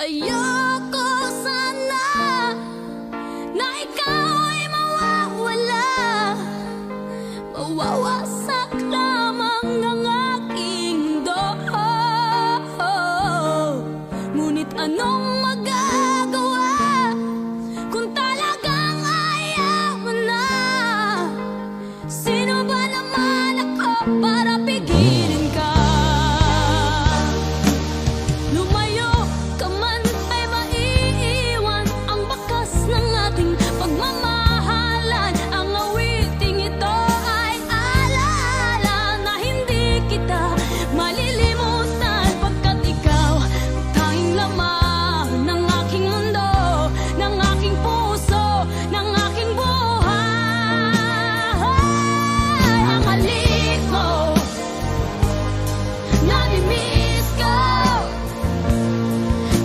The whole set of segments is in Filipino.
Ayoko sana na ikaw ay mawawala, mawawasak lamang ng aking mundo. Ngunit anong magagawa kung talagang ayaw mo na? Sino ba naman ako para pigilin ka? Lumayo ka man ay maiiwan ang bakas ng ating pagmamahalan. Ang awiting ito ay alaala na hindi kita malilimutan, pagkat ikaw ang tanging laman ng aking mundo, ng aking puso, ng aking buhay. Ang halik mo, nami-miss ko.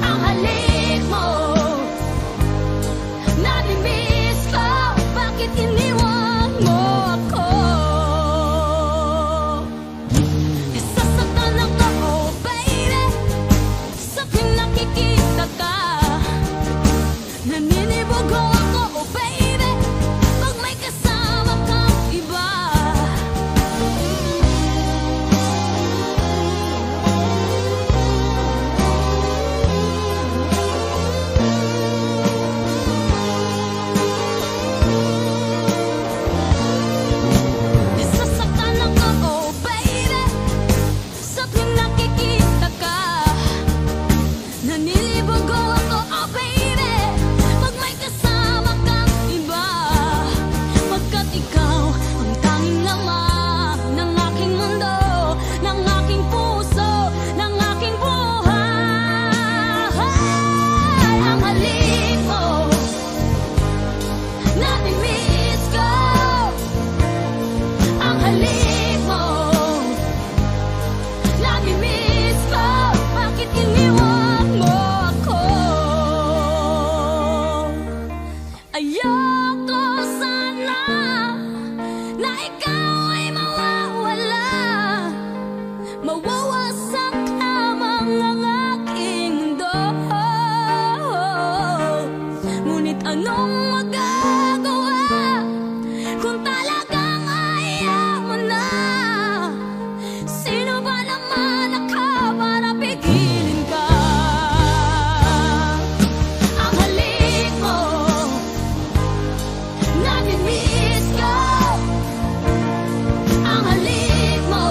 Ang halik mo, nami-miss ko. Bakit iniwan mo ako? Nasasaktan ako, baby, sa tuwing nakikita ka. Naninibog ako, oh baby, pag may kasama kang iba. Nasasaktan ako, oh baby, sa tuwing nakikita ka. Nanilibog ako, oh baby, pag may kasama kang iba. Pagkat ikaw ang tanging laman ng aking mundo, ng aking puso, ng aking buhay. Ang halik mo, nami-miss ko. Ang halik mo, nami-miss ko. Bakit iniwan mo ako? Ayoko sana na ikaw ay mawawala, mawawasak lamang ang aking mundo. Ngunit anong magagawa kung talagang ayaw mo na? Sino ba naman ako para pigilin ka? Ang halik mo, nami-miss ko. Ang halik mo,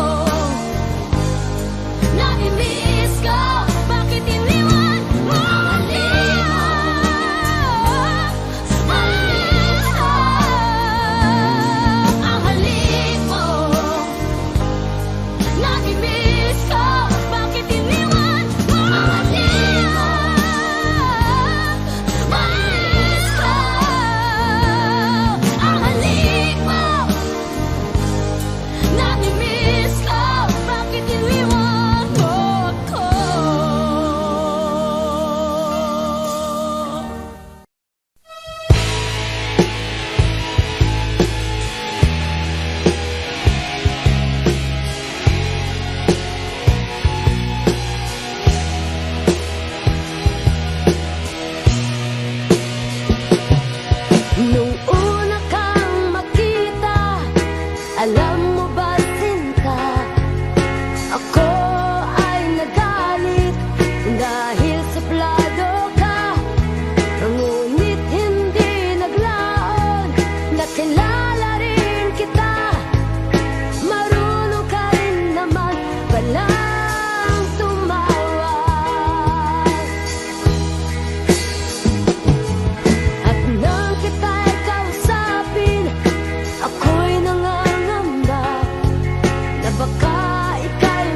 nami-miss ko. Bakit iniwan mo ako? Ang halik mo, nami-miss ko. Bakit iniwan mo ako? Miss ko. Ang halik mo, nami-miss ko. Bakit iniwan mo ako? Nung una kang makita, alam mo ba, sinta, ako ay nagalit dahil suplado ka. Ngunit hindi naglaon, nakilala rin kita. Marunong ka rin naman palang tumawag. At nang kita'y kausapin, ako'y nangangamba na baka ika'y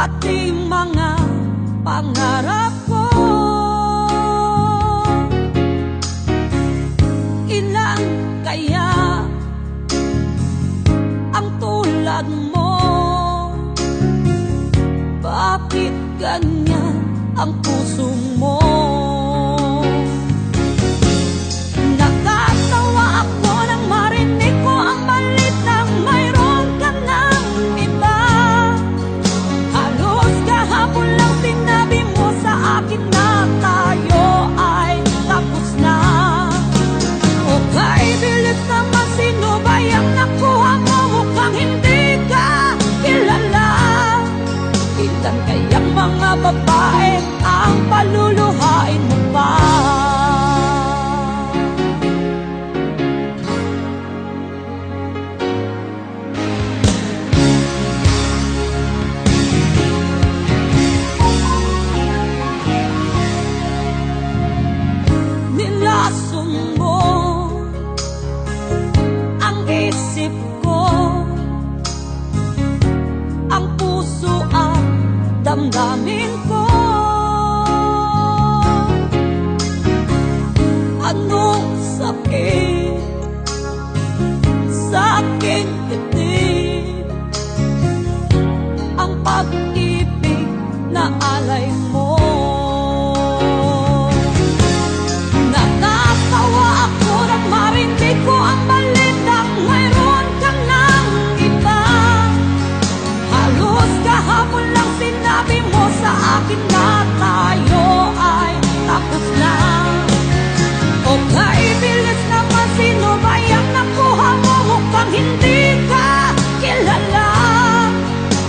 pati mga pangarap ko. Ilan kaya ang tulad mo? Bakit ganyan ang puso mo? Nakatawa ako nang marinig ko ang balitang mayroon ka ng iba. Halos kahapon lang sinabi mo sa akin na tayo ay tapos na. Okay, bilis naman, sino ba yung nakuha mo? Mukhang hindi ka kilala. Ilan kayang mga babae ang paluluhain mo pa? Nilason mo ang isip ko, ang puso at damdamin ko. Anong sakit sa aking dibdib? Ang pag-ibig na alay mo. Nakatawa ako nang marinig ko ang balitang mayroon ka ng iba. Halos kahapon lang sinabi mo sa akin na tayo ay tapos na. Okay, bilis naman, sino ba yung nakuha mo? Mukhang hindi ka kilala.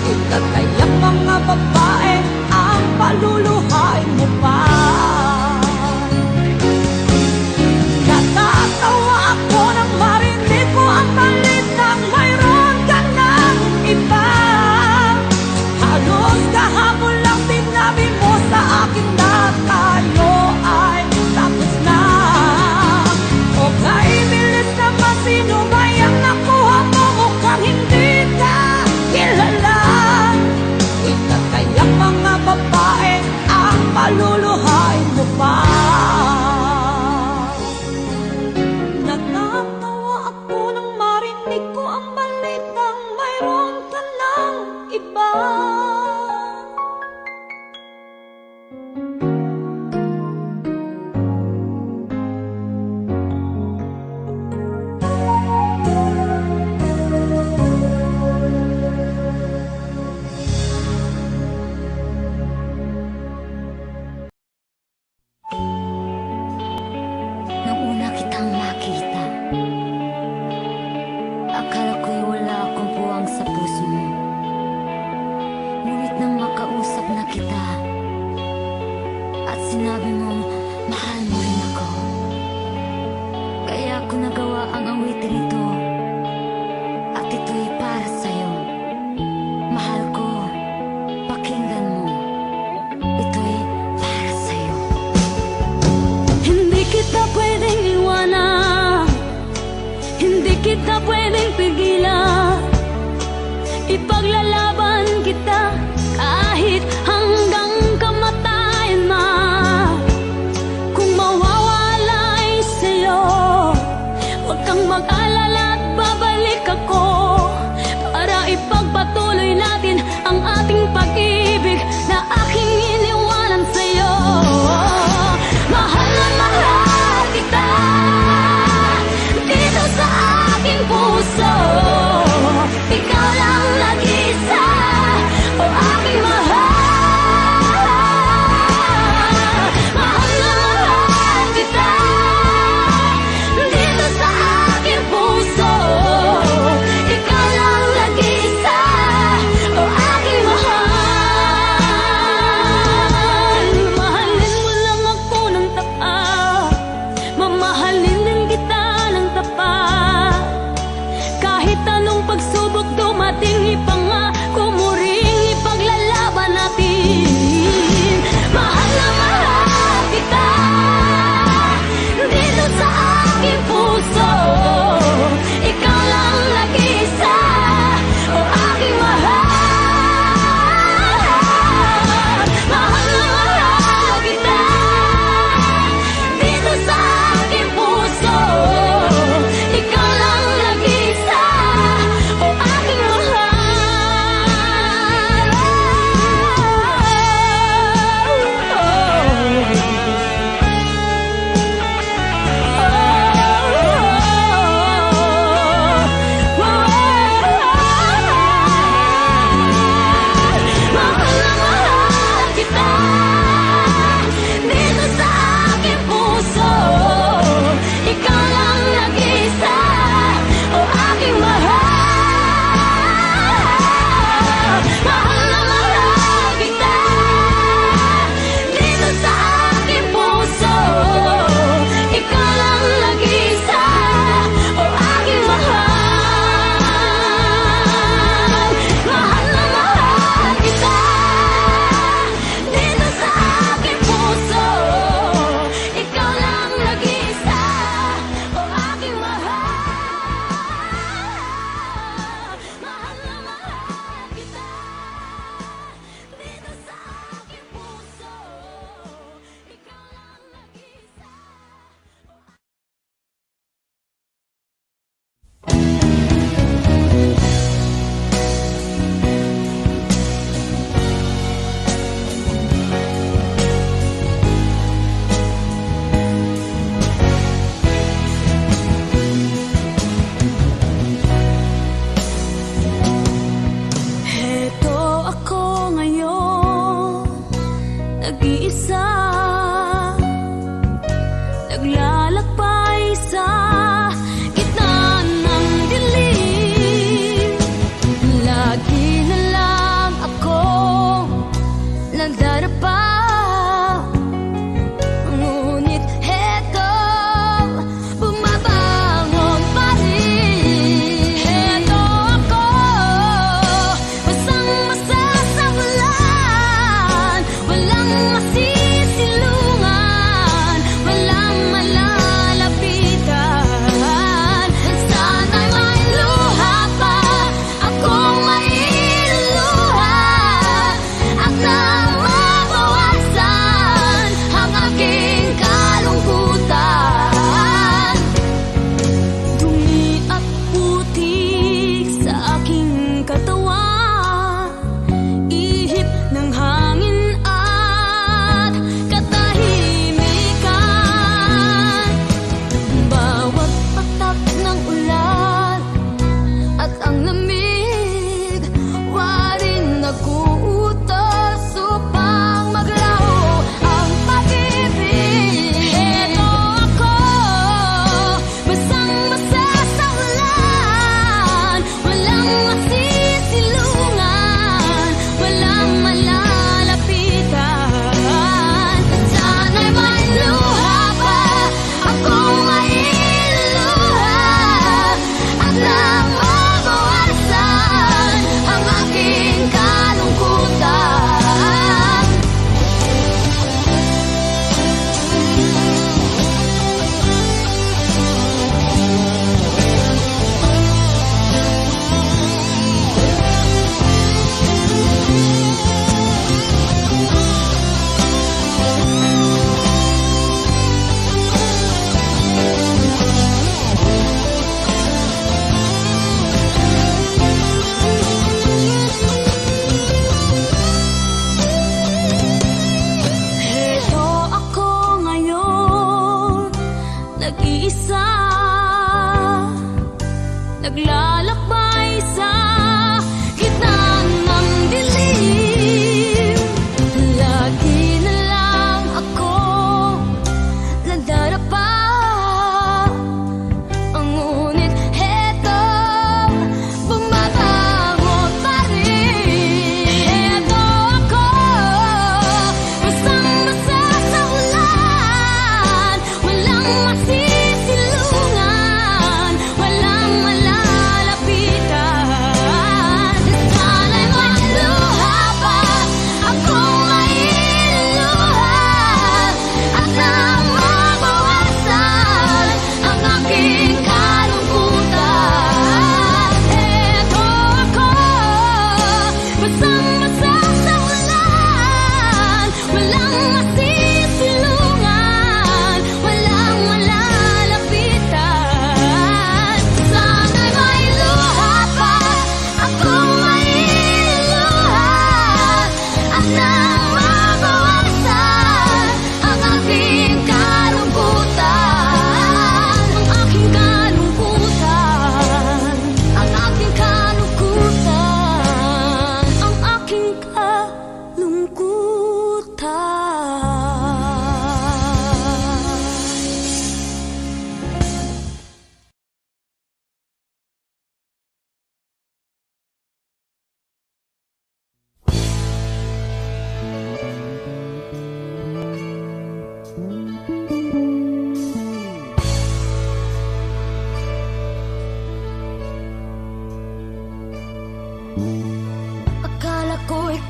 Ilan kayang mga babae ang paluluhain mo pa? Natatawa ako nang marinig ko ang balitang mayroon ka ng iba. Halos kahapon lang sinabi mo sa akin na tayo ay tapos na. Okay, bilis naman, sino ba yung nakuha mo? Mukhang hindi ka kilala. Ilan kayang mga babae ang paluluhain mo pa? Natatawa ako nang marinig ko ang balitang mayroon ka ng iba. Nung una kitang makita, akala ko'y wala akong puwang sa puso mo. Ngunit nang makausap na kita at sinabi mong mahal mo rin ako, kaya ko nagawa ang awitin ito. At ito'y para sa'yo. Mahal ko, pakinggan mo. Ito'y para sa'yo. Hindi kita pwedeng iwanan, hindi kita pwedeng pigilan. Ipaglalaban kita kahit hanggang kamatayan man.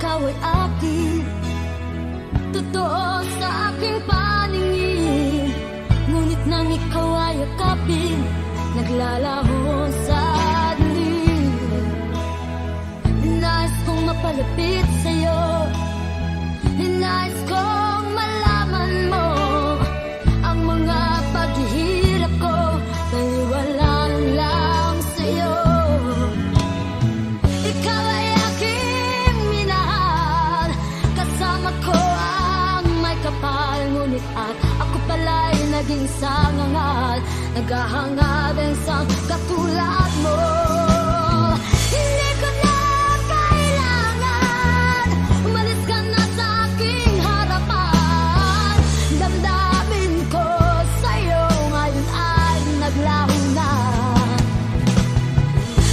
ikaw ay akin. Totoo sa aking paningin, ngunit nang ikaw ay yakapin, naglalaho sa dilim. Nais kong mapalapit sa'yo, nais kong malaman mo ang mga paghihirap ko, baliwalaan lang sa'yo. Ikaw ay aking minahal, kasama ko ang may kapal, ngunit at ako pala'y naging sangangal, naghahanga din sa katulad mo. Hindi ko na kailangan, umalis ka na sa aking harapan. Damdamin ko sa'yo ngayon ay naglaho na.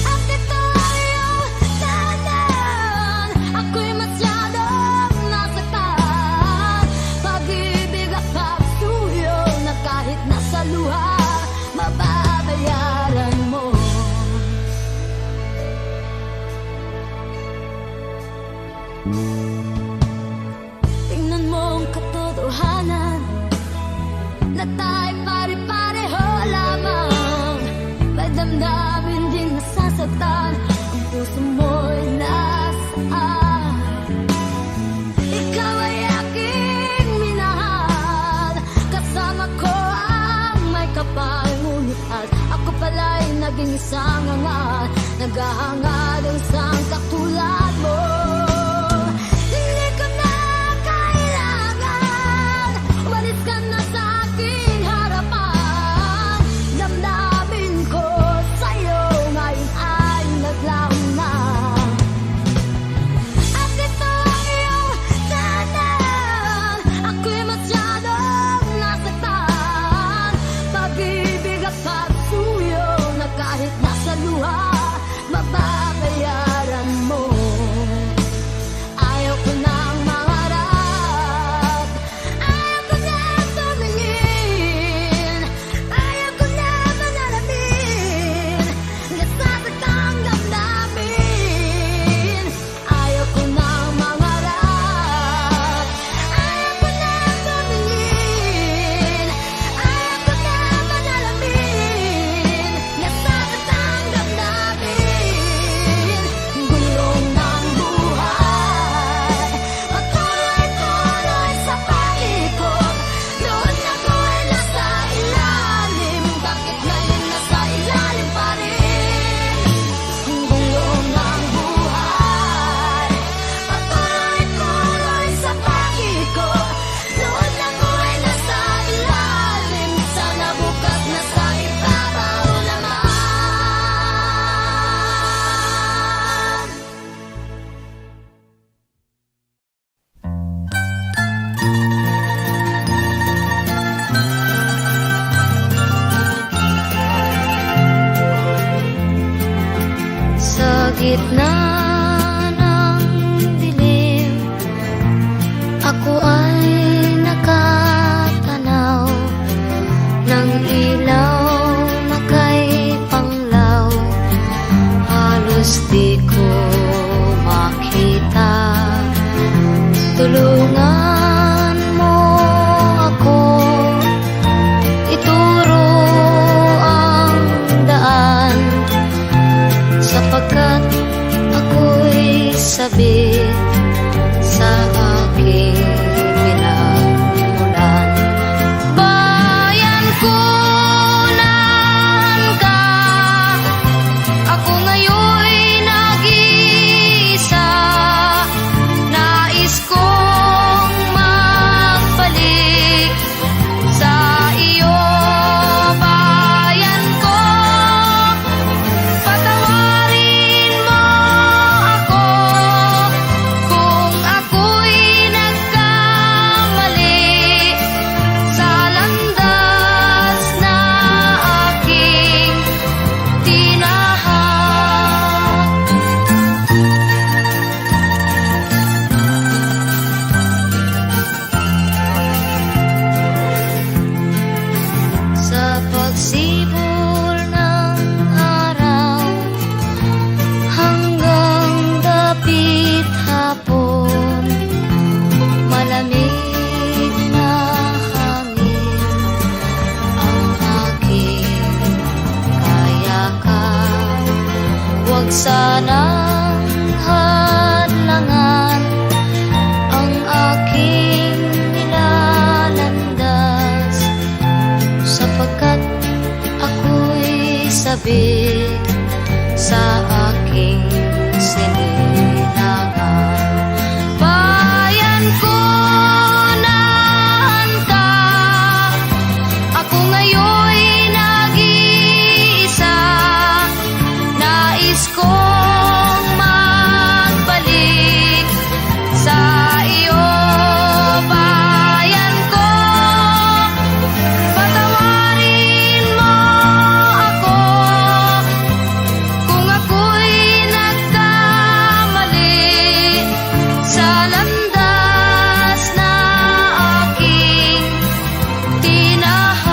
At ito ang iyong tahanan, ako'y masyadong nasaktan. Pag-ibig at pagsuyo na kahit nasa luha, mababayaran mo. Tingnan mo ang katotohanan, na tayo pare-pareho lamang. May damdamin din nasasaktan, ang puso mo'y nasaan. Ikaw ay aking minahal, kasama ko ang may kapal, ngunit at ako pala'y naging sangangal, naghahanga din sa katulad mo. Hindi ko na kailangan, umalis ka na sa aking harapan. Damdamin ko sa'yo ngayon ay naglaho na. At ito ang iyong tahanan, ako'y masyadong nasaktan. Pag-ibig at pagsuyo na kahit nasa luha, mababayaran mo. Ayaw ko nang mangarap, ayaw ko nang tumingin, ayaw ko na manalamin, nasasakang damdamin. Ayaw ko nang mangarap, ayaw ko nang tumingin, ayaw ko na manalamin, nasasakang damdamin. Gulong ng buhay, patuloy-tuloy sa palikot. Noon ako'y nasa ilalim, bakit ngayon nasa ilalim pa rin? Ang gulong ng buhay, patuloy-tuloy sa palikot. Noon ako'y nasa ilalim, sana bukas nasa ibabaw naman. Sa gitna ng dilim, ako ay nakatanaw ng ilaw na kay panglaw. Halos di ko makita. Tulungan mo ako, ituro ang daan, sapagkat ako'y sabik sa aking pinagmulan. Bayan ko nan ka, ako ngayon'y nag-iisa. Nais kong magbalik sa iyo, bayan ko. Patawarin mo ako sanang hadlangan ang aking nilalandas, sapagkat ako'y sabik sa aking sinilangan. Bayan ko, nahan ka, ako ngayon'y nag-iisa. Nais kong magbalik sa iyo, bayan ko. Patawarin mo ako kung ako'y nagkamali sa landas na aking tinahak.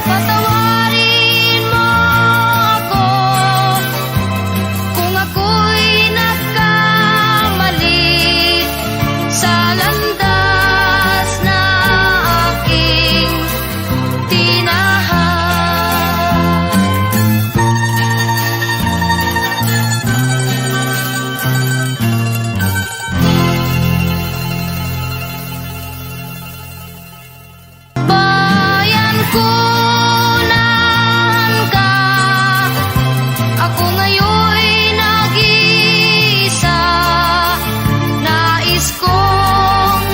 Patawarin mo ako kung ako'y nagkamali sa landas na aking tinahak. Bayan ko, nahan ka, ako ngayon'y nag-iisa. Nais kong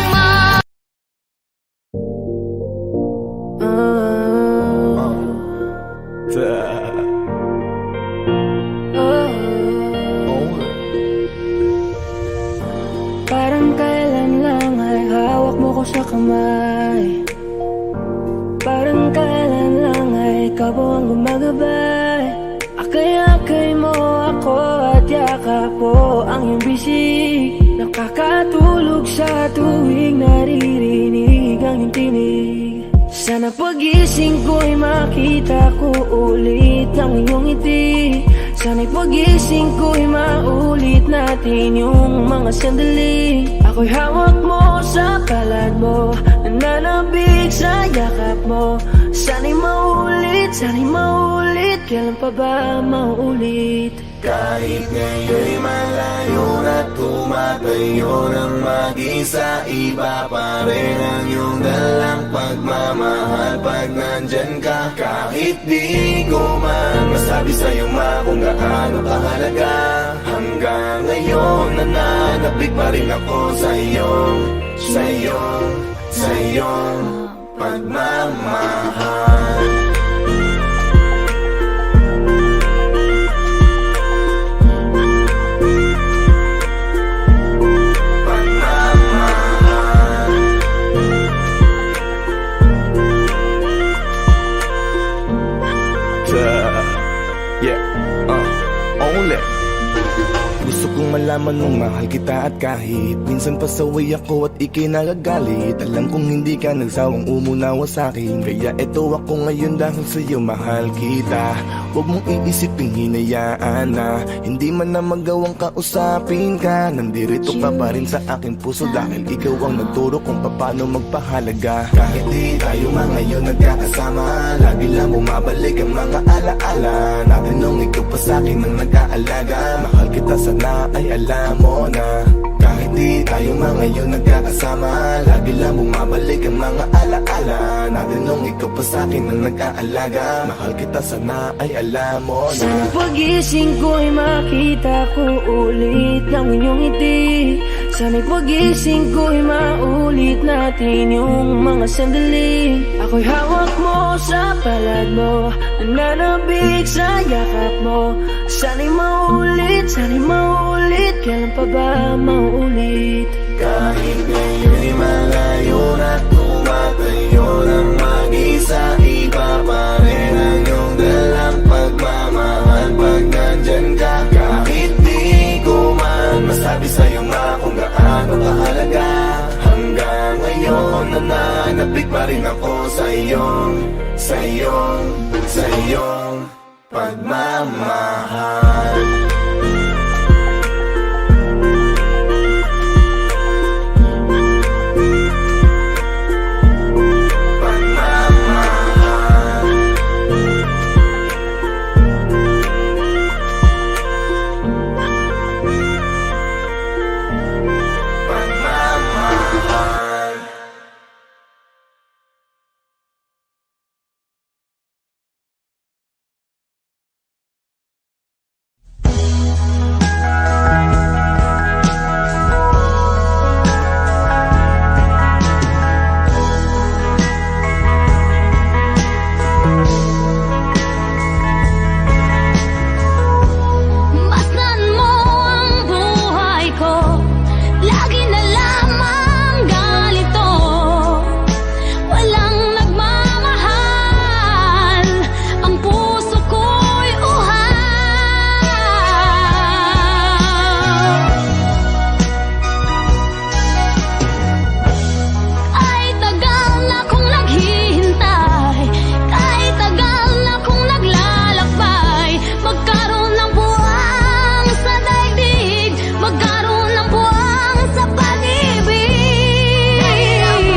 Parang kailan lang ay hawak mo ko sa kamay. Parang kailan lang ay ikaw ang gumagabay. Akay-akay mo ako at yakap mo ang iyong bisig. Nakakatulog sa tuwing naririnig ang iyong tinig. Sana pagising ko'y makita ko ulit ang iyong ngiti. Sana'y pagising ko'y maulit natin yung mga sandali. Ako'y hawak mo sa palad mo, nananabik sa yakap mo. Sana'y maulit, kailan pa ba maulit? Kahit ngayon'y malayo na tumatayo ng mag-isa, iba pa rin ang iyong dalang pagmamahal pag nandyan ka. Kahit di ko man masabi sa'yo kung gaano kahalaga, hanggang ngayon nananabik pa rin ako sa iyong pagmamahal. Only gusto kong malaman mong mahal kita, at kahit minsan pasaway ako at ika'y nagagalit, alam kong hindi ka nagsawang umunawa sa'kin. Kaya eto ako ngayon dahil sa'yo mahal kita. Huwag mong iisiping hinayaan na hindi man na magawang kausapin ka. Nandirito ka pa rin sa aking puso dahil ikaw ang nagturo kung paano magpahalaga. Kahit di tayo ngayon nagkakasama, lagi lang bumabalik ang mga alaala natin nung ikaw pa sa'kin ang nag-aalaga. Mahal kita, sana ay alam mo na. Kahit di tayo ngayon nagkakasama, lagi lang bumabalik ang mga alaala natin nung ikaw pa sa'kin ang nag-aalaga. Mahal kita, sana ay alam mo na. Sana pagising ko'y makita ko ulit ang inyong ngiti. Sana'y pagising ko'y maulit natin yung mga sandali. Ako'y hawak mo sa palad mo, nananabik sa yakap mo. Sana'y maulit, kailan pa ba maulit? Kahit ngayon'y malayo na tumatayo ng mag-isa, iba pa rin ang iyong dalang pagmamahal pag nandyan ka. Kahit di ko man masabi sa'yo kung gaano kahalaga, hanggang ngayon na rin ako sa iyong pagmamahal. Masdan mo ang buhay ko, lagi na lamang ganito. Walang nagmamahal, ang puso ko'y uhaw. Ay tagal na kong naghihintay, kahit tagal na kong naglalakbay. Magkaroon ng buwang sa daigdig, magkaroon ng buwang sa pag-ibig. Kailan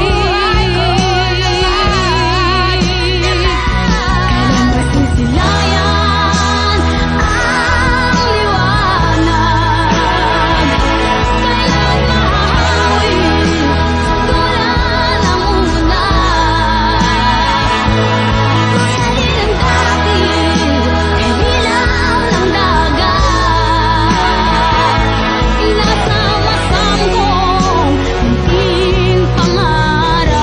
masisilayan ang liwanag? Kailan mahahawi tulad ng ulan? Tulad ng dati, kay ilaw ng dagat. Inasamasang kong munting pangarap.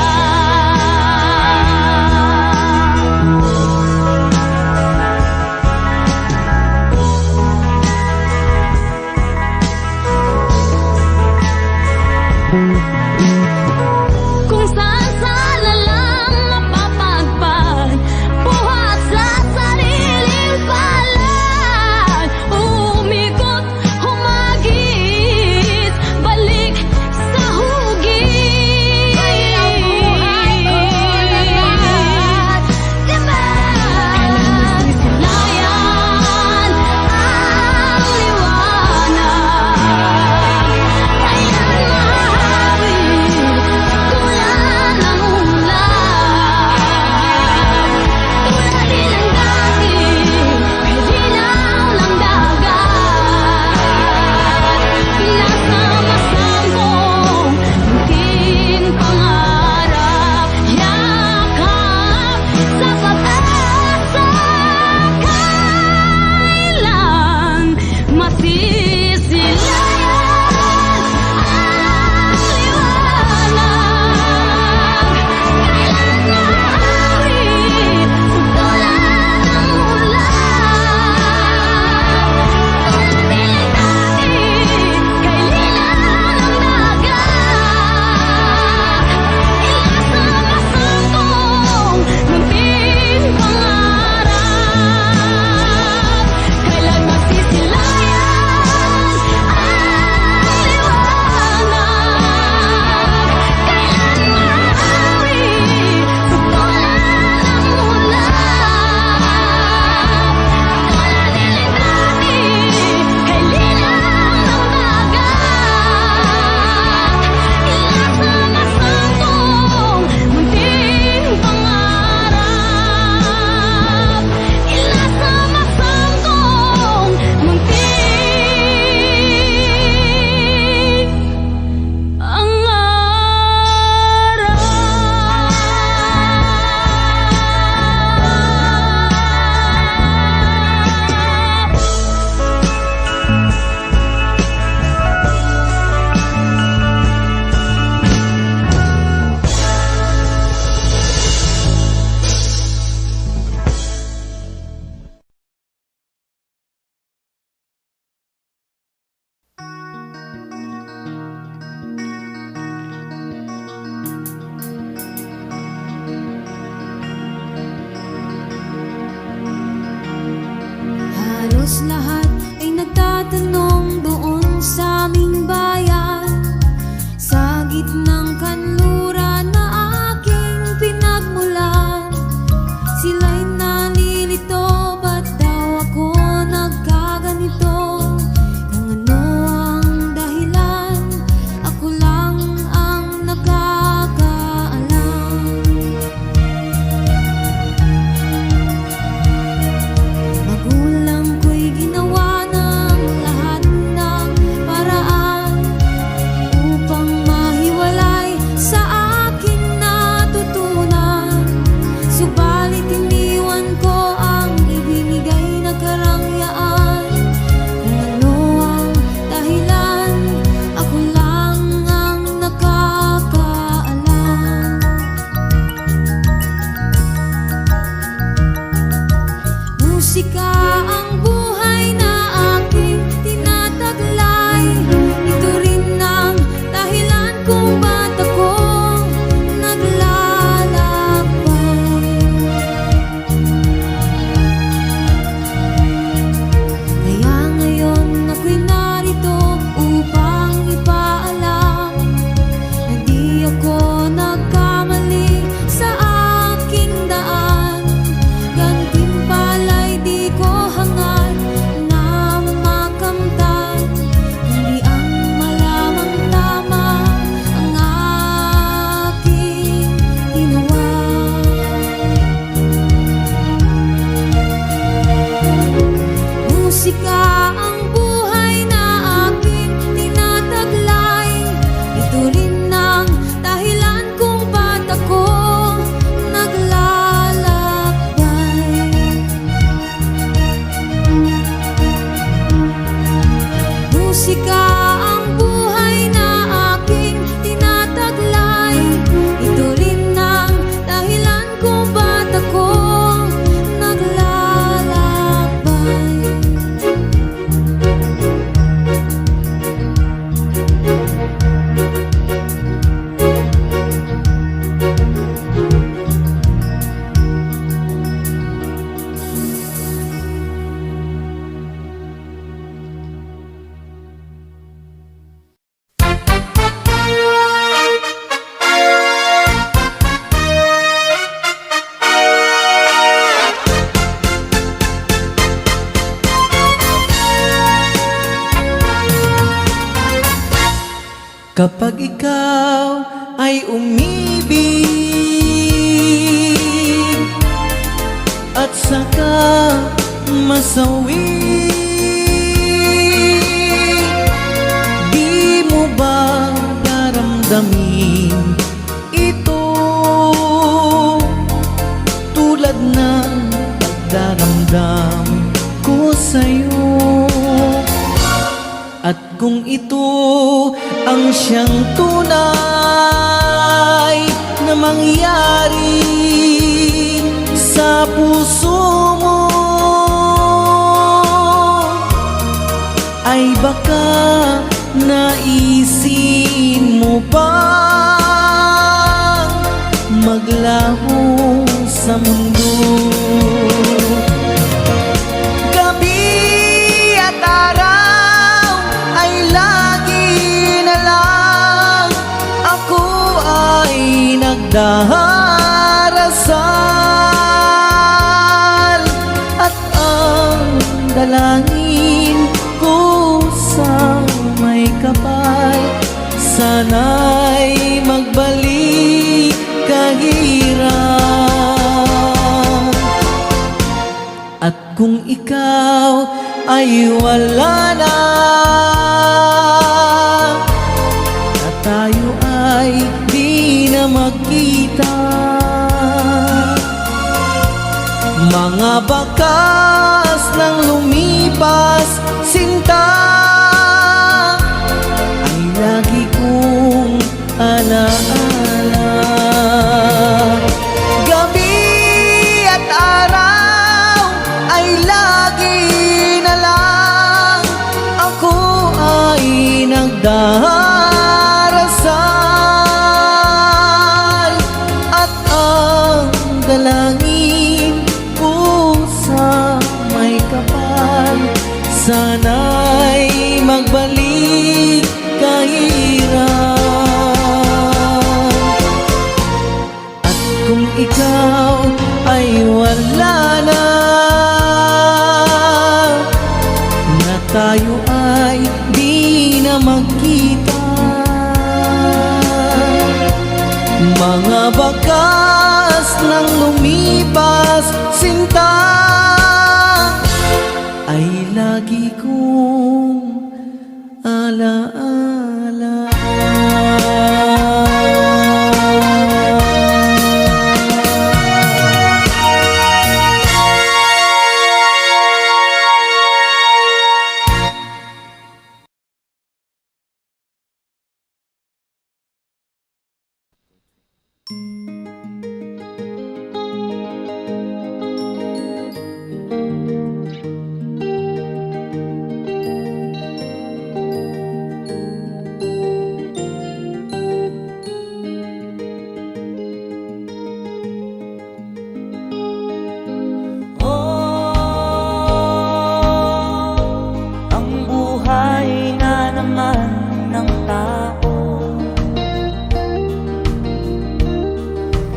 Kung saan na lang mapapagpag, buhat sa sariling palad. Umikot, humagis, balik sa hugis. Kailang buhay ko'y lahat, diba? Kailan masisilayan ang liwanag? Kailan mahahawi tulad ng ulan? Tulad din ng dati, kay linaw ng dagat. Pinasamasang kong munting pangarap. Yakap sa pag-asa, kailan masisilayan ang liwanag? Kailan mahahawi tulad ng ulan? Tulad din ng dati, kay linaw ng dagat. Inasamasang kong munting pangarap. Kailan masisilayan ang liwanag? Kailan mahahawi tulad ng ulan? Tulad din ng dati, kay linaw ng dagat. Inasamasang kong munting pangarap. Inasamasang kong munting pangarap. Halos lahat ay nagtatanong doon sa aming bayan, sa gitnang kanluran na aking pinag Kapag ikaw ay umibig at saka masawi, di mo ba daramdamin ito tulad ng pagdaramdam ko sa'yo? At kung ito ang siyang tunay na mangyari sa puso mo, ay baka naisin mo bang maglaho sa mundo? Gabi at araw ay lagi na lang ako ay nagdarasal, at ang dalangin ko sa may kapal, sana'y magbalik kahirap. At kung ikaw ay wala na, at tayo ay di na magkita, mga bakas ng lumipas sinta ay lagi kong alaala. Gabi at araw ay lagi na lang ako ay nagdarasal, at ang dalangin ko sa may kapal, sana'y magbalik kahirap. At kung ikaw ay wala na, na tayo ay di na magkita, mga bakas ng lumipas sinta ay lagi kong alaala. Ang buhay nga naman ng tao,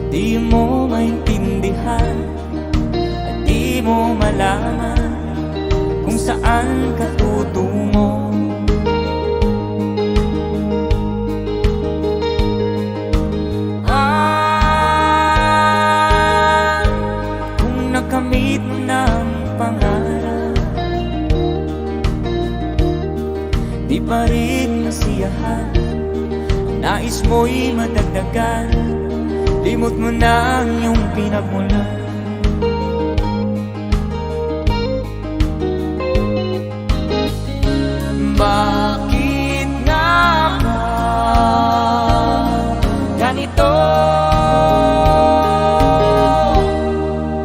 di mo maintindihan at di mo malaman kung saan ka tutungo. Kung nakamit mo ng pangarap, di pa rin masiyahan, ang nais mo'y madagdagan, limot mo na ang iyong pinagmulan. Bakit nga ba ganito?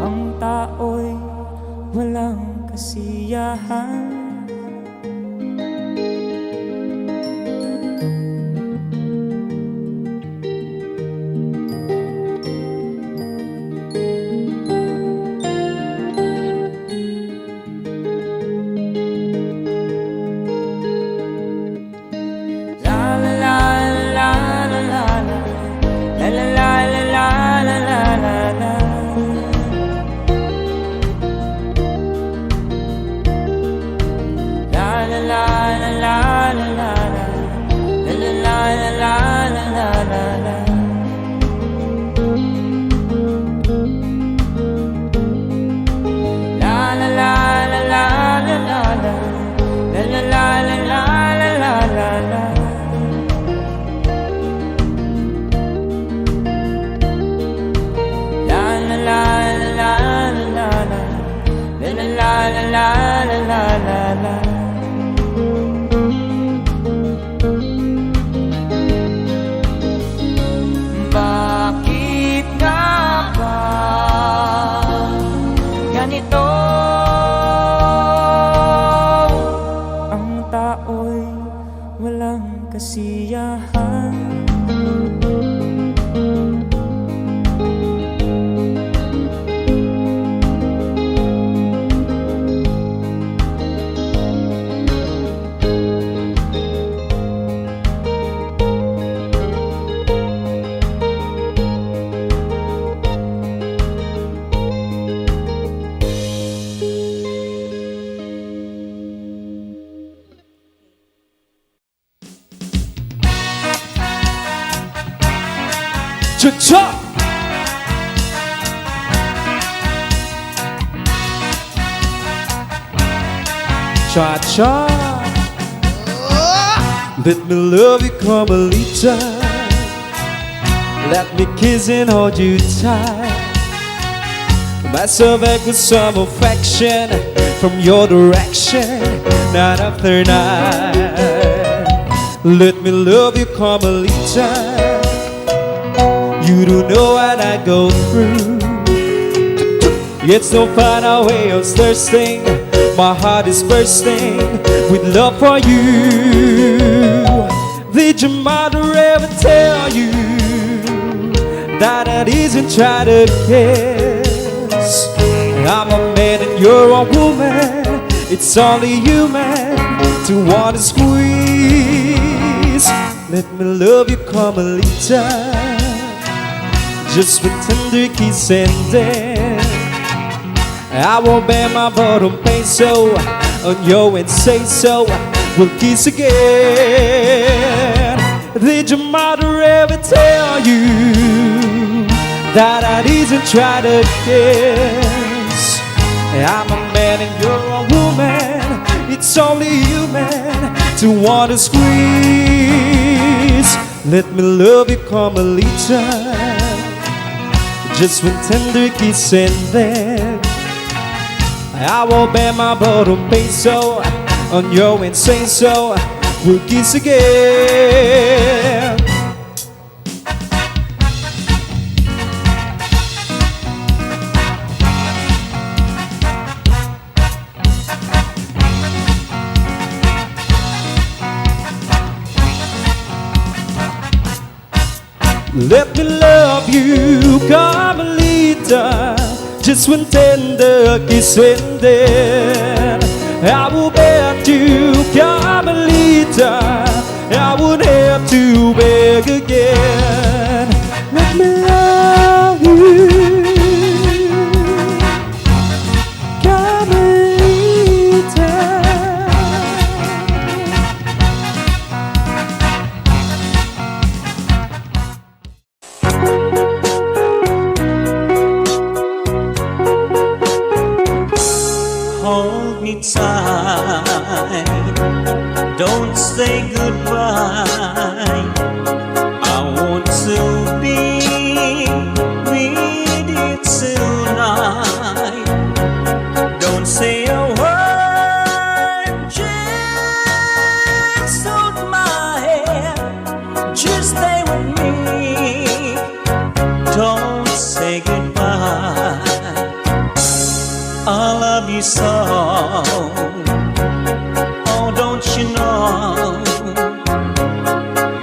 Ang tao'y walang kasiyahan. la la la la la. Bakit nga ba ganito? Ang tao'y walang kasiyahan. Cha-cha! Cha-cha! Let me love you, Carmelita. Let me kiss and hold you tight. Myself back with some affection from your direction, night after night. Let me love you, Carmelita. You don't know what I go through. It's no final way of thirsting. My heart is bursting with love for you. Did your mother ever tell you that it isn't try to kiss? I'm a man and you're a woman. It's only human to want to squeeze. Let me love you, Carmelita. Just with tender kiss and then I won't bear my bottom peso on you and say so. We'll kiss again. Did your mother ever tell you that I didn't try to kiss? I'm a man and you're a woman. It's only human to want to squeeze. Let me love you, Carmelita. Just one tender kiss and then I will bear my bottom peso on you and say so. We'll kiss again. Let me love you, Carmelita. Just one tender kiss and then I will bet you, Carmelita, I won't have to beg again. Let me love you, Carmelita. Hold me tight, don't say goodbye. I want to be with you tonight. Don't say a word, just hold my hand, just stay with me. Don't say goodbye. I love you so. Oh, don't you know?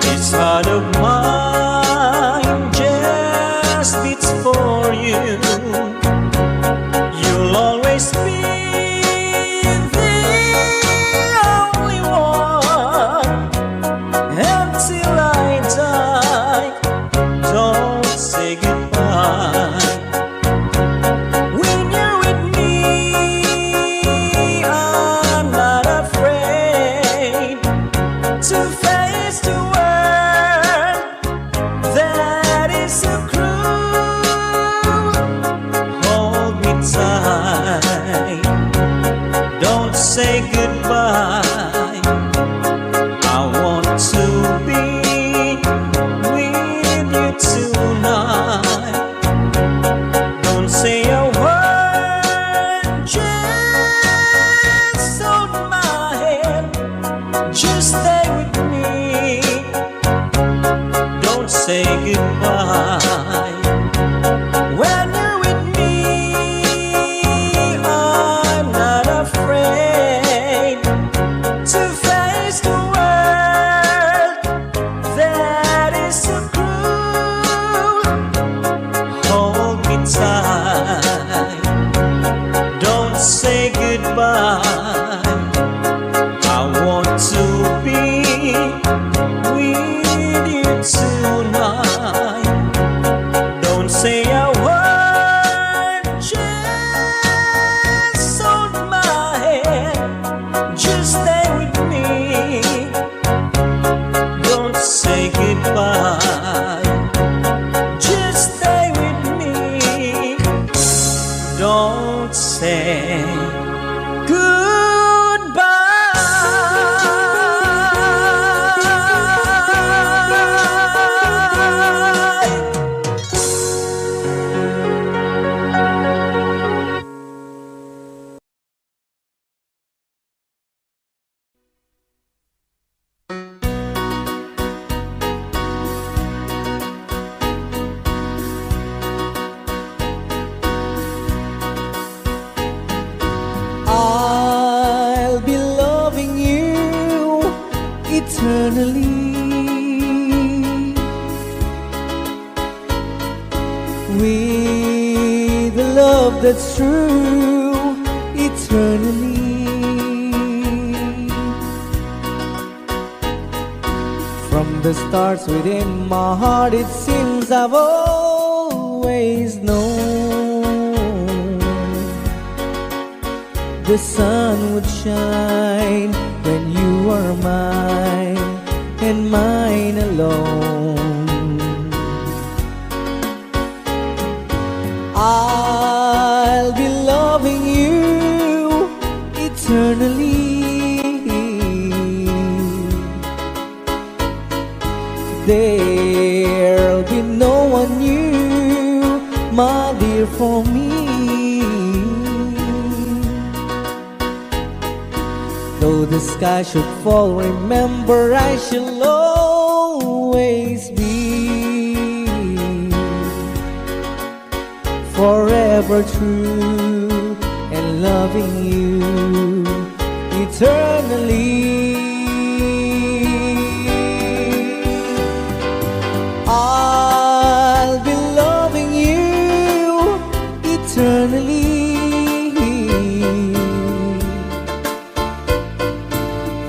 This heart of mine just beats for you. You'll always be the only one until I die. Don't say goodbye. To face the world that is so cruel. Hold me tight, don't say goodbye. I want to be with you tonight. Don't say a word, just say goodbye. I want to be with you tonight. Don't say a word, just hold my hand, just stay with me. Don't say goodbye, just stay with me. Don't say goodbye. I'll be loving you eternally with a love that's true eternally. From the stars within my heart, it seems I've always known the sun would shine when you are mine and mine alone. I'll be loving you eternally. There'll be no one new, my dear, for me. Though the sky should fall, remember I shall always be forever true and loving you eternally. I'll be loving you eternally.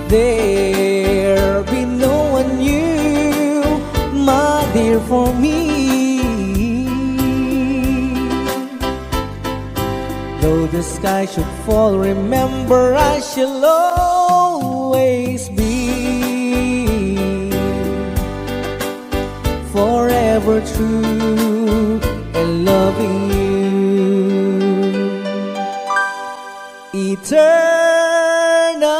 There'll be no one new, my dear, for me. Though the sky should fall, remember I shall always be forever true and loving you eternally.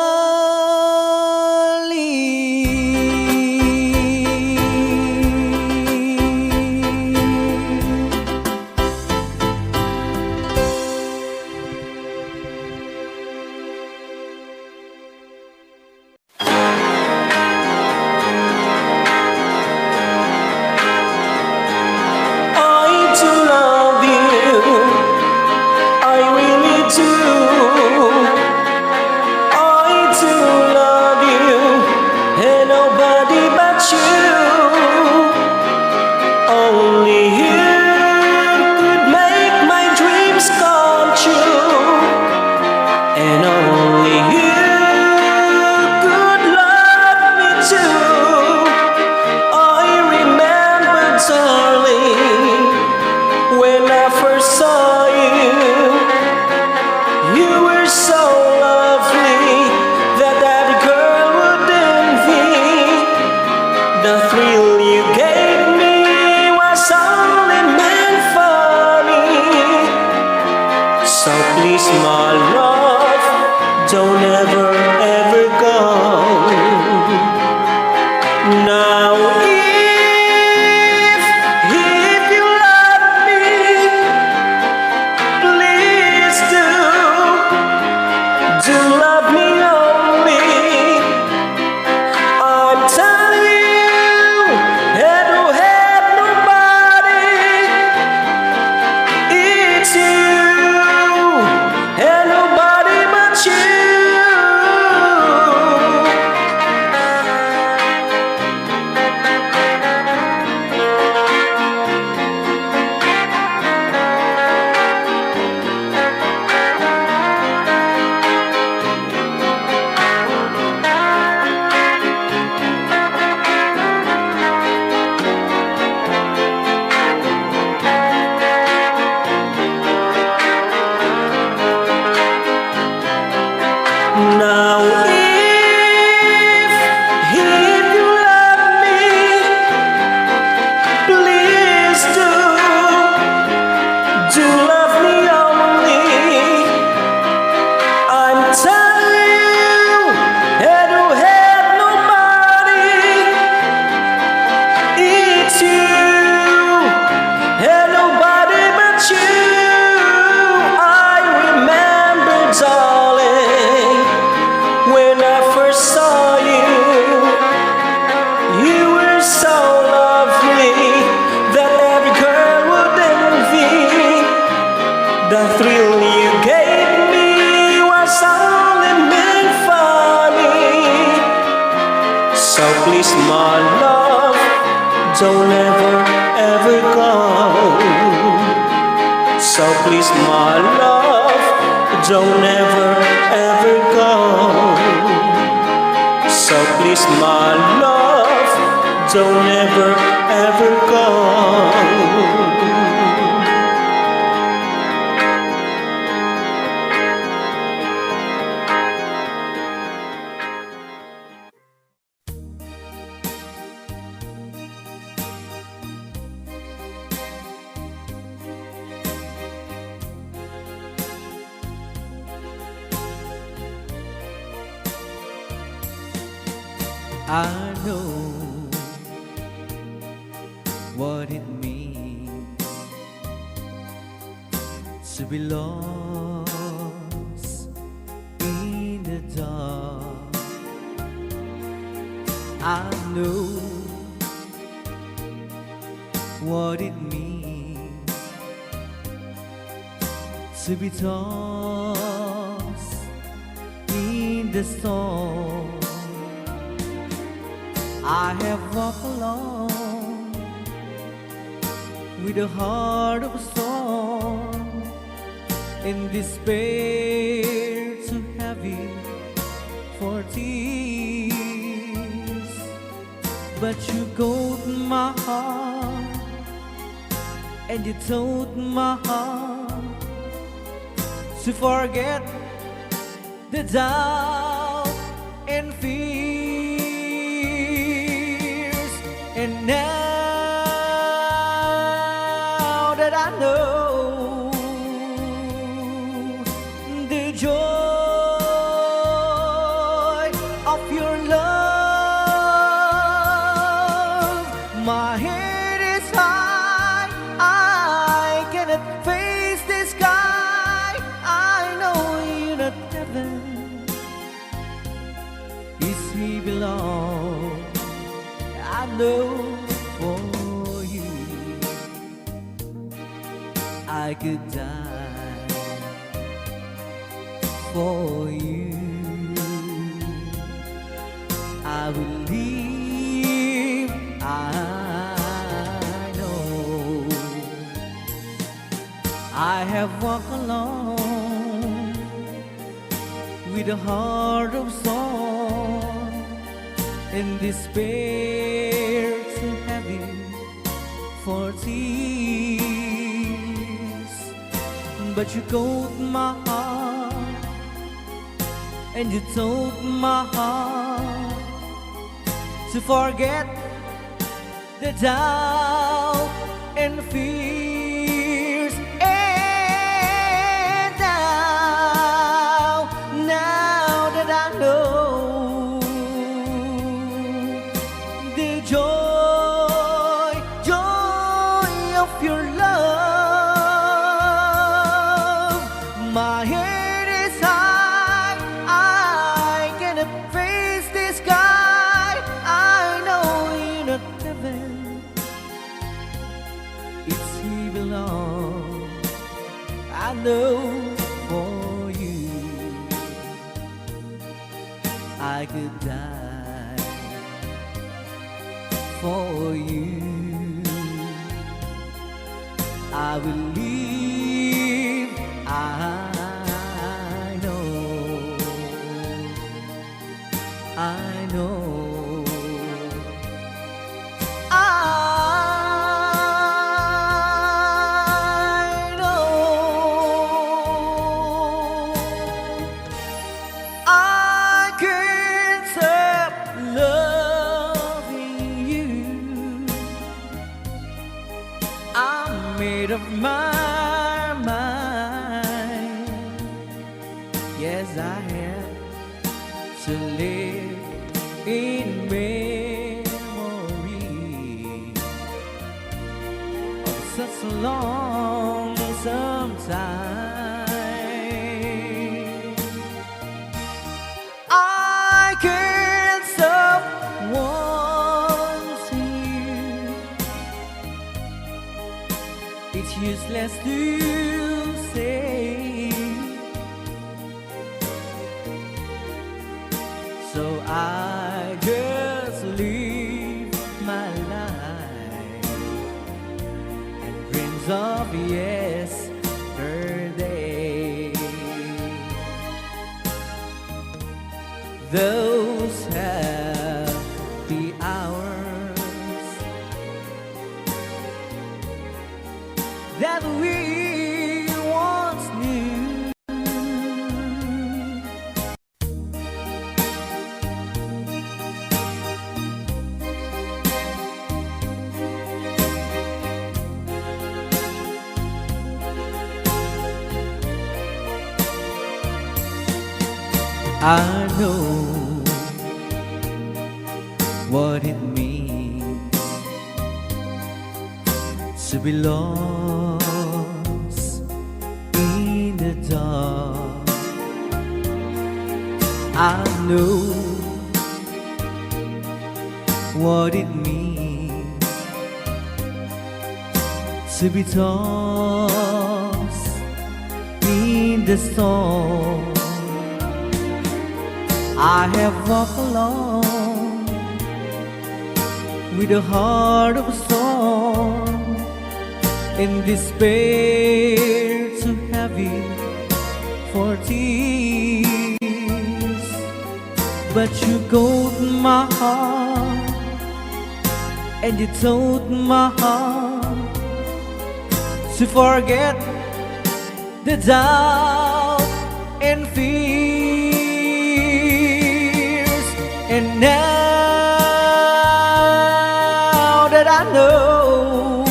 I do love you, I really do. I do love you, and nobody but you. Only you could make my dreams come true, and only you could love me too. I remember, darling, when I first saw you, you were so lovely that that girl would envy. The thrill you gave me was only meant for me. So please, my love, don't ever, ever go. Now if you love me, please do. Now if you love me, please do love me only. I'm telling you, and who had nobody, it's you, and nobody but you. I remember, darling, when I first saw you, you were so lovely that every girl would envy. The thrill you gave me was only meant funny. So please, my love, don't ever go. So please, my love, don't ever go. So please, my love, don't ever go. I know what it means to be lost in the dark. I know what it means to be tossed in the storm. I have walked alone with a heart of stone, in despair too heavy for tears. But you caught my heart, and you told my heart to forget the doubt and fears. And now that I know the joy of your love, my head is high, I cannot face the sky. I know you're not heaven, is he belong. I know for you I could die for you. I will leave, I know. I have walked alone with a heart of stone, in despair too heavy for tears. But you caught my heart, and you told my heart to forget the doubt and fears. And now that I know the joy of your love, my head is high, I cannot face the sky. I know you're not heaven, it's he belong. I know for you I could die for you. I will leave, I know, I know, I know, I my mind. Yes, I have to live in memory of such a lonesome time. I can't stop wanting you. It's useless to say, so I just live my life and dreams of yesterday. Those happy hours that we once knew. I know what it means to be lost in the dark. I know what it means to be tossed in the storm. I have walked alone with a heart of stone, in despair too heavy for tears. But you caught my heart and you told my heart to forget the doubt and fears. And now that I know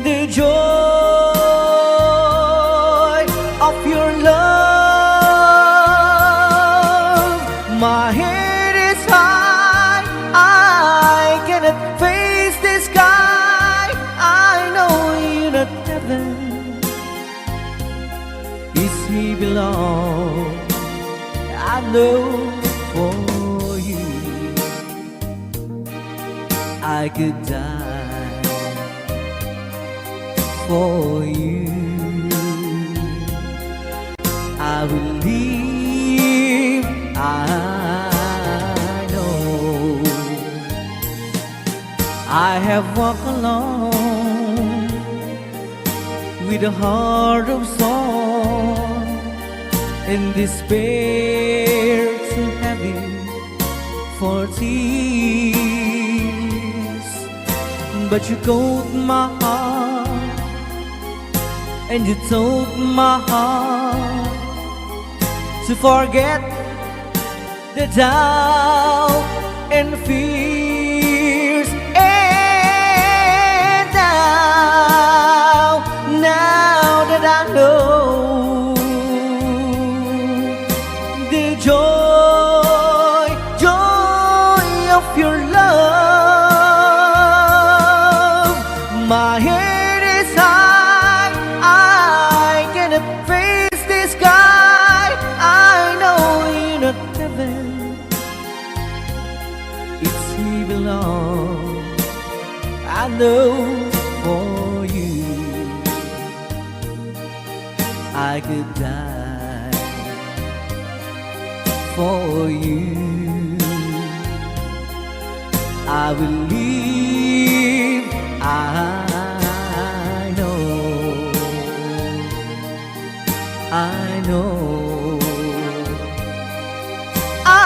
the joy of your love, my head is high, I cannot face the sky. I know you that heaven is he belong. I know for you I could die for you. I will live, I know. I have walked alone with a heart of stone, in despair too heavy for tears. But you caught my heart and you told my heart to forget the doubt and fears. And now that I know the joy of your love, my head is high, I cannot face the sky. I know you're not heaven, it's he belong. I know for you I could die for you. I will live, I know, I know, I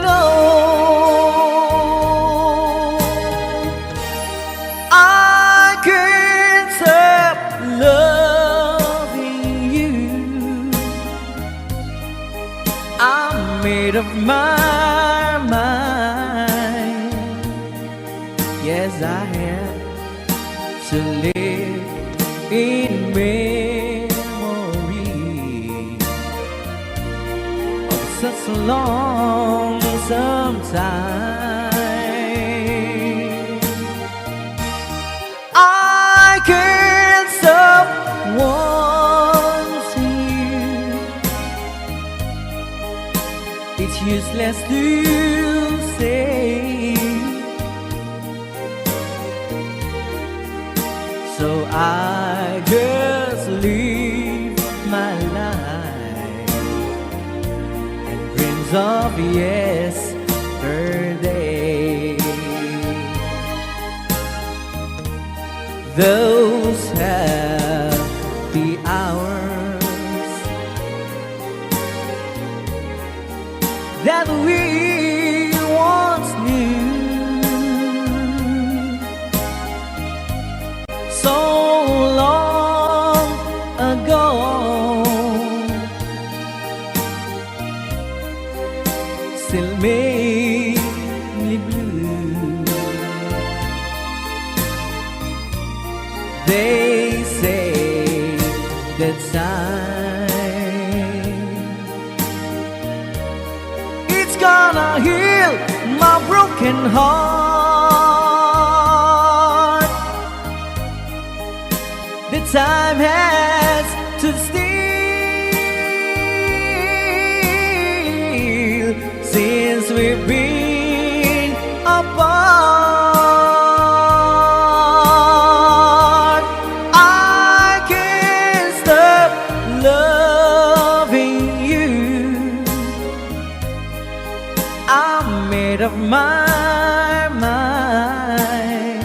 know. I can't stop loving you. I'm made up my mind. in memory of such a lonesome time. I can't stop wanting you. It's useless to say, so I just live my life and dreams of yesterday. Those happy hours that we once knew, so long ago, still make me blue. They say that time it's gonna heal my broken heart. The time has to steal since we've been apart. I can't stop loving you. I'm made up my mind.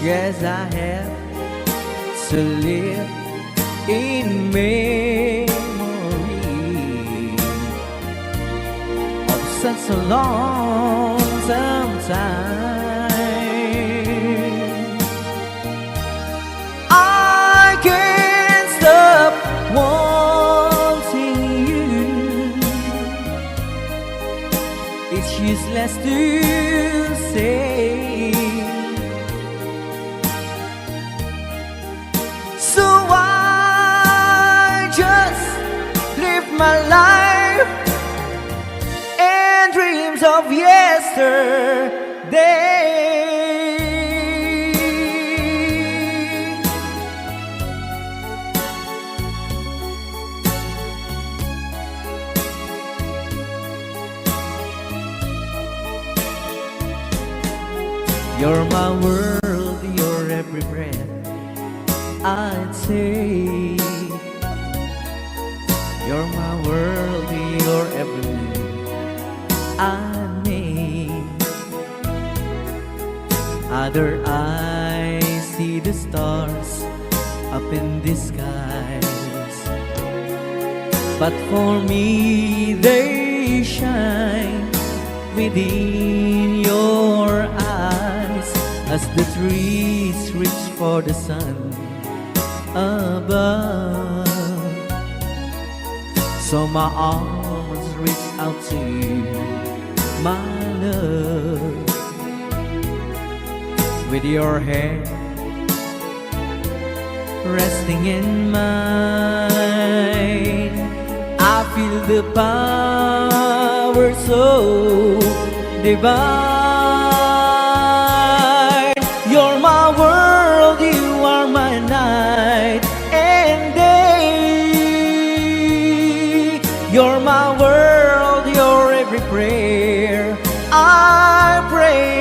Yes, I have to live in memory of such a lonesome time. I can't stop wanting you. It's useless to say, so I just live my life and dreams of yesterday. You're my world, your every breath I'd say. You're my world, your every move I make. Other eyes see the stars up in the skies, but for me they shine within your eyes as the trees reach for the sun above. So my arms reach out to you, my love. With your hand resting in mine, I feel the power so divine. You're my world, you are my night and day. You're my world, your every prayer I prayed.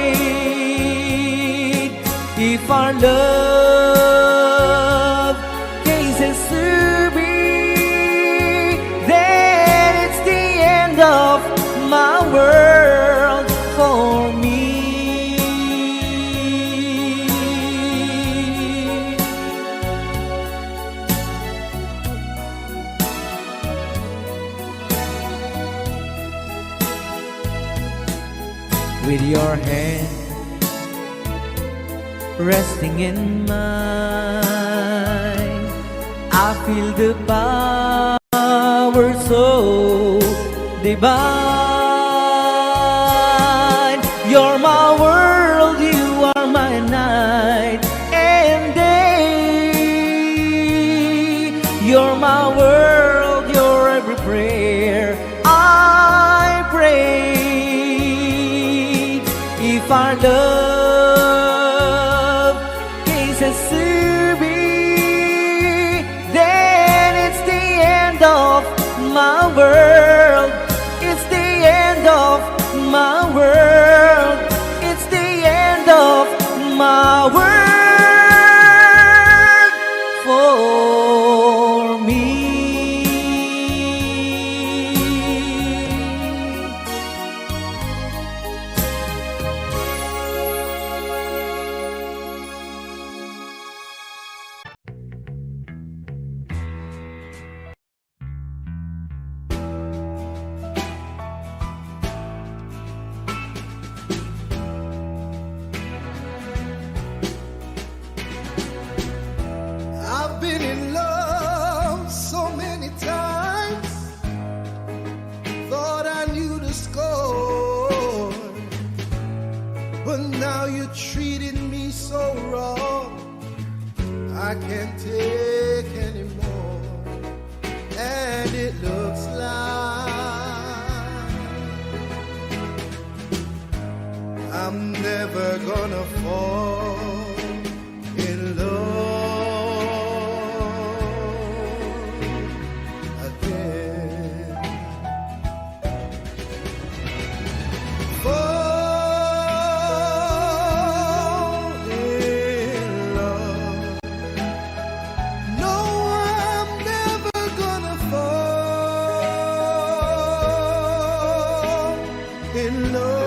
If our love cases to be, then it's the end of my world for me. With your hand resting in mine, I feel the power so divine. You're my world, you are my night and day. You're my world, you're every prayer I pray. If our love cases to be, then it's the end of my world. It's the end of my world. It's the end of my world for me. I've been in love so many times, thought I knew the score, but now you're treating me so wrong, I can't take anymore, and it looks like I'm never gonna fall in love again. Fall in love. No, I'm never gonna fall in love.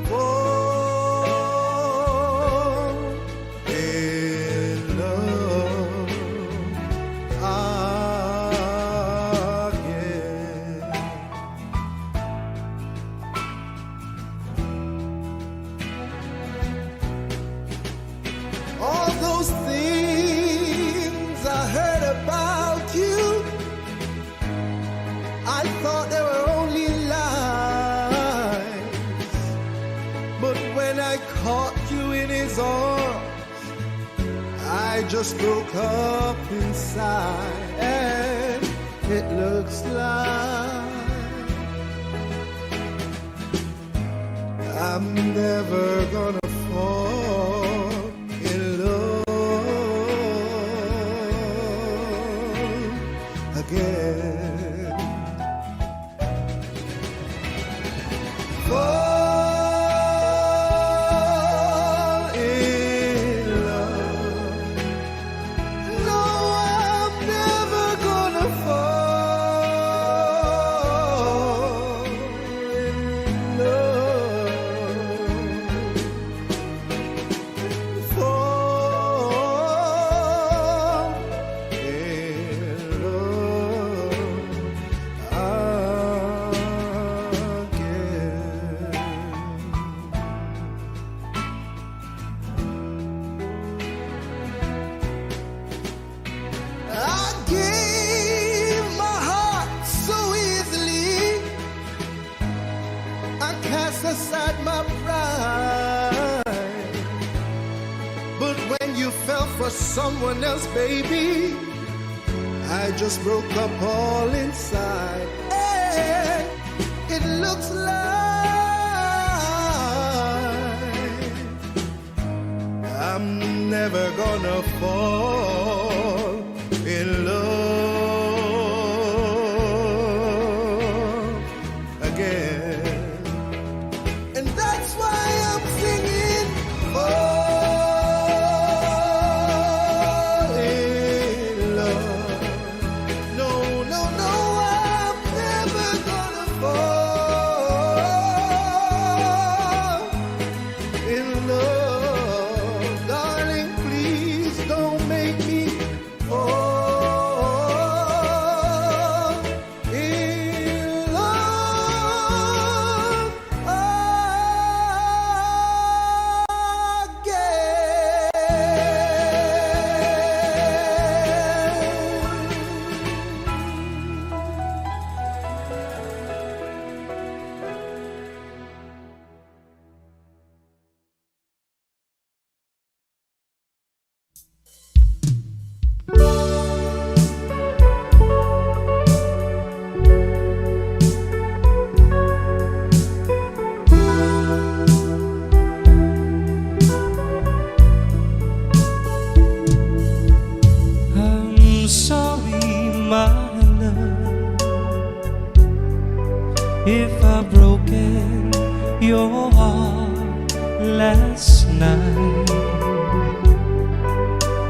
Fall in love again. All those things I heard about you, I thought they were only lies. But when I caught you in his arms, I just broke up inside, and it looks like I'm never gonna fall in love again. Fall in love. No, I'm never gonna fall in love. Fall in love again. I gave my heart so easily, I cast aside my pride. But when you fell for someone else, baby, I just broke up all inside. And it looks like I'm never gonna fall in love again. And that's why I'm singing fall in love. No, no, no, I'm never gonna fall in love. Darling, please don't make me fall I've broken your heart last night,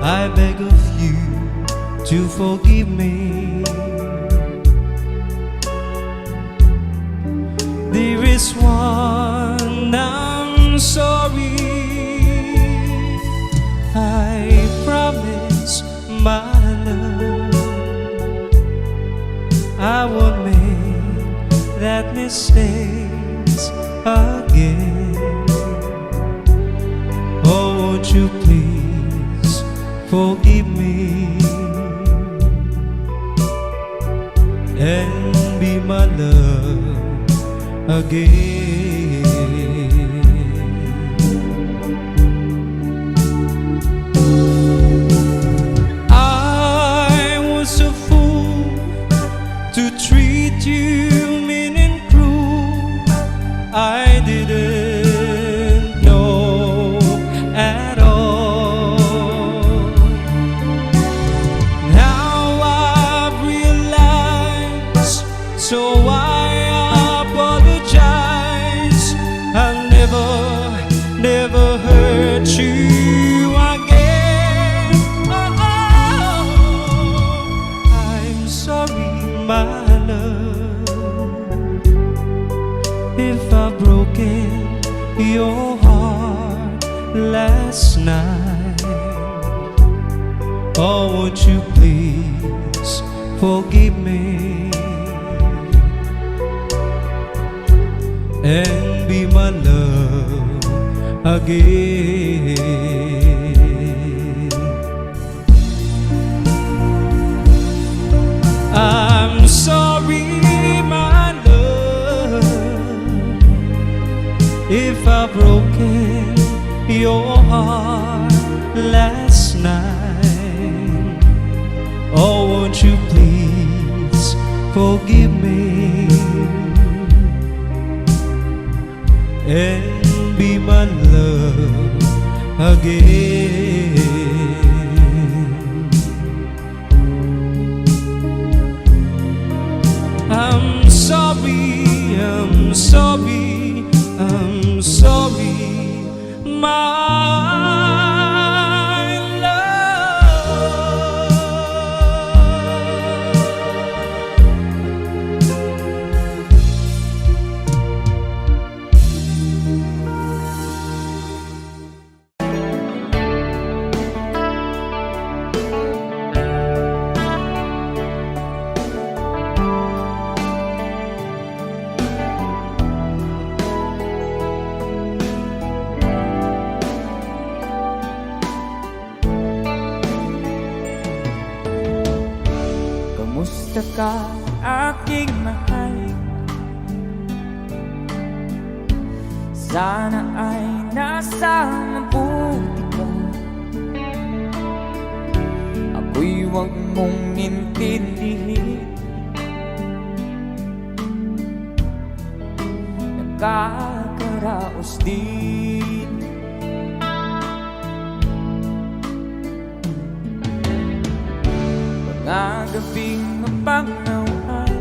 I beg of you to forgive me. There is one I'm sorry, I promise my love I won't make that mistakes again. Oh, won't you please forgive me and be my love again. I was a fool to treat you mean and cruel. I didn't know at all. Now I've realized, so I apologize. I'll never hurt you again. Oh, I'm sorry, my love, if I've broken your heart last night. Oh, won't you please forgive me and be my love again. I'm sorry, my love, if I've broken your heart last night. Oh, won't you please forgive me and be my love again. I'm sorry, I'm sorry, I'm sorry, my Kamusta ka, aking mahal? Sana ay nasa mabuti ka. Ako'y huwag mong intindihin, nakakaraos din. Mga gabing mapangaway,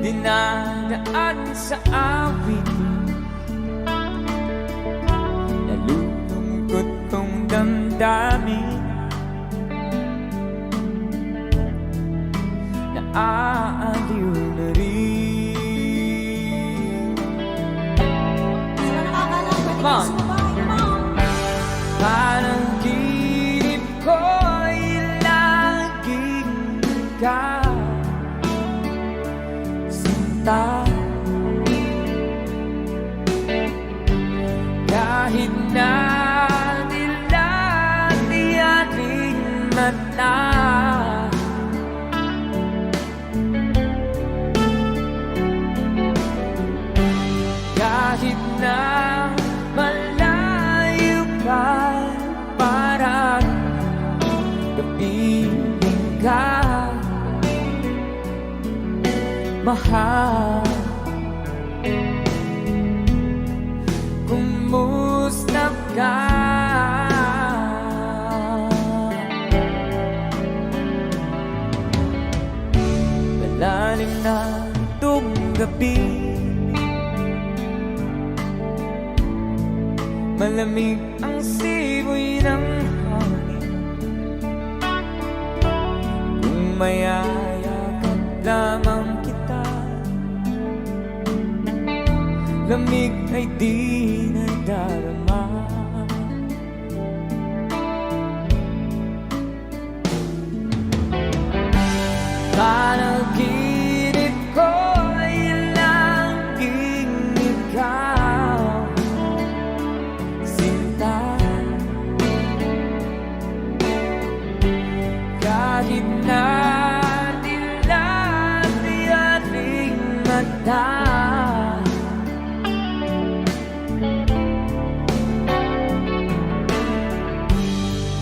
dinadaan sa awit, nalulungkot kong damdamin, naaaliw na rin. Mom, parang ginip ko'y laging ikaw, sinta. Kahit na nila tiyaring mata, kahit na malayo ka, parang kapiling ka, mahal. Kumusta ka? Malamig ang simoy ng hangin Kung mayayakap lamang kita Lamig ay di nadarama Panaginip ko ay laging ikaw Sinta Kahit na dilat ay ating mata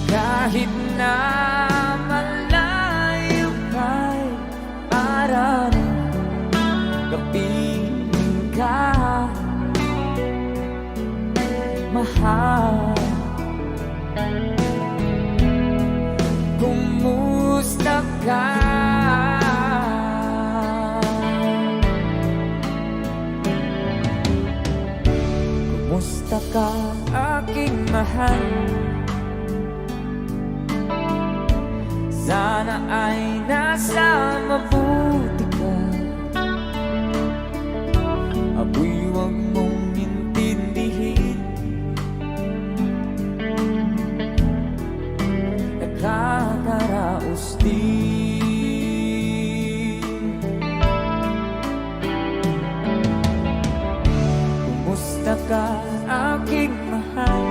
Kahit na malayo ka'y para kapiling ka Mahal Kumusta ka? Kumusta ka aking mahal? Sana ay nasa mabuti ka Ako'y huwag mong intindihin Nakakaraos din Kumusta ka aking mahal?